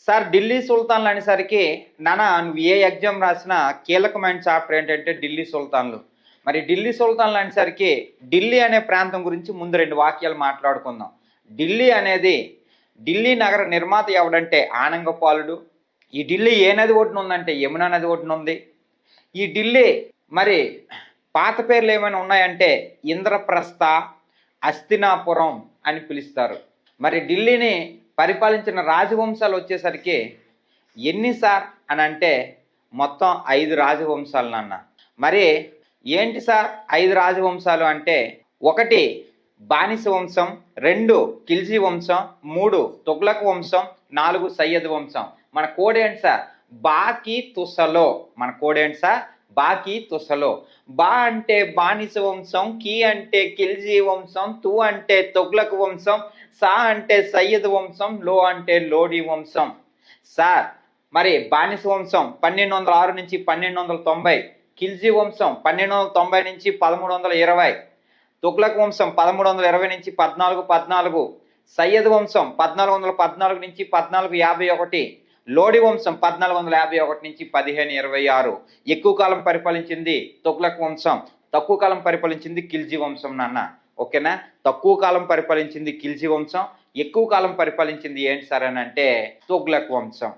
Sir Delhi సుల్తాన్లు అనేసరికి నాన్న నువ్వు ఏ ఎగ్జామ్ రాసినా కీలకమైన చాప్టర్ ఏంటంటే ఢిల్లీ సుల్తాన్లు. మరి ఢిల్లీ సుల్తాన్లు అనేసరికి ఢిల్లీ అనే ప్రాంతం గురించి ముందు 2 వాక్యాలు మాట్లాడుకుందాం. ఢిల్లీ అనేది ఢిల్లీ నగర నిర్మాత ఎవడంటే ఆనంగపాలుడు. ఈ ఢిల్లీ ఏ నది ఒడ్డున ఉందంటే యమునా నది ఒడ్డున ఉంది. ఈ ఢిల్లీ మరి పాత పేర్లు ఏమైనా ఉన్నాయంటే ఇంద్రప్రస్థ, హస్తినాపురం అని పిలుస్తారు. మరి ఢిల్లీని పరిపాలించిన రాజవంశాలు వచ్చేసరికి ఎన్ని సార్ అని అంటే మొత్తం 5 రాజవంశాలు నాన్న. మరి ఏంటి సార్ 5 రాజవంశాలు అంటే 1 బానిస వంశం, 2 ఖిల్జీ వంశం, 3 తుగ్లక్ వంశం, 4 సయ్యద్ వంశం. మన కోడ్ ఏంటి సార్? బాకి తుసలో. మన కోడ్ ఏంటి సార్? బాకి తుసలో. బా అంటే బానిస వంశం, కి అంటే ఖిల్జీ వంశం, తు అంటే తుగ్లక్ వంశం, సా అంటే సయ్యద్ వంశం, లో అంటే లోడి వంశం. సార్ మరి బానిస వంశం 1206 నుంచి 1290, ఖిల్జీ వంశం 1290 నుంచి 1320, తుగ్లక్ వంశం 1320 నుంచి 1414, సయ్యద్ వంశం 1414 నుంచి 1451, లోడి వంశం 1451 నుంచి 1526. ఎక్కువ కాలం పరిపాలించింది తుగ్లక్ వంశం, తక్కువ కాలం పరిపాలించింది ఖిల్జీ వంశం నాన్న. ఓకేనా? తక్కువ కాలం పరిపాలించింది ఖిల్జీ వంశం, ఎక్కువ కాలం పరిపాలించింది ఏంటి సార్ అని అంటే తుగ్లక్ వంశం.